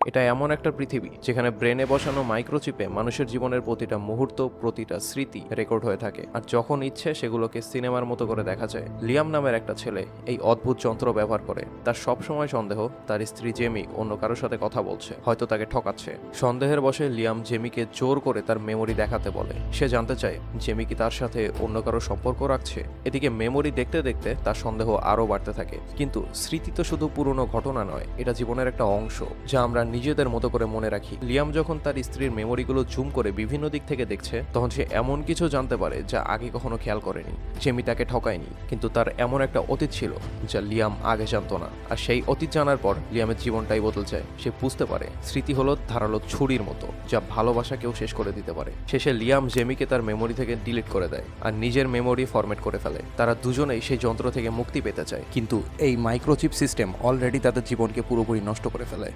এটা এমন একটা পৃথিবী যেখানে ব্রেনে বসানো মাইক্রোচিপে মানুষের জীবনের প্রতিটা মুহূর্ত, প্রতিটা স্মৃতি রেকর্ড হয়ে থাকে, আর যখন ইচ্ছে সেগুলোকে সিনেমার মতো করে দেখা যায়। লিয়াম নামের একটা ছেলে এই অদ্ভুত যন্ত্র ব্যবহার করে। তার সবসময় সন্দেহ তার স্ত্রী জেমি অন্য কারোর সাথে কথা বলছে, হয়তো তাকে ঠকাচ্ছে। সন্দেহের বশে লিয়াম জেমিকে জোর করে তার মেমোরি দেখাতে বলে। সে জানতে চায় জেমি কি তার সাথে অন্য কারো সম্পর্ক রাখছে। এদিকে মেমোরি দেখতে দেখতে তার সন্দেহ আরও বাড়তে থাকে। কিন্তু স্মৃতি তো শুধু পুরনো ঘটনা নয়, এটা জীবনের একটা অংশ যা আমরা নিজেদের মতো করে মনে রাখি। লিয়াম যখন তার স্ত্রীর মেমোরিগুলো জুম করে বিভিন্ন দিক থেকে দেখছে, তখন সে এমন কিছু জানতে পারে যা আগে কখনো খেয়াল করেনি। জেমি তাকে ঠকায়নি, কিন্তু তার এমন একটা অতীত ছিল যা লিয়াম আগে জানতো না। আর সেই অতীত জানার পর লিয়ামের জীবনটাই বদলে যায়। সে বুঝতে পারে স্মৃতি হলো ধারালো ছুরির মতো, যা ভালোবাসাকেও শেষ করে দিতে পারে। শেষে লিয়াম জেমিকে তার মেমোরি থেকে ডিলিট করে দেয় আর নিজের মেমোরি ফরম্যাট করে ফেলে। তারা দুজনেই সেই যন্ত্র থেকে মুক্তি পেতে চায়, কিন্তু এই মাইক্রোচিপ সিস্টেম অলরেডি তাদের জীবনকে পুরোপুরি নষ্ট করে ফেলে।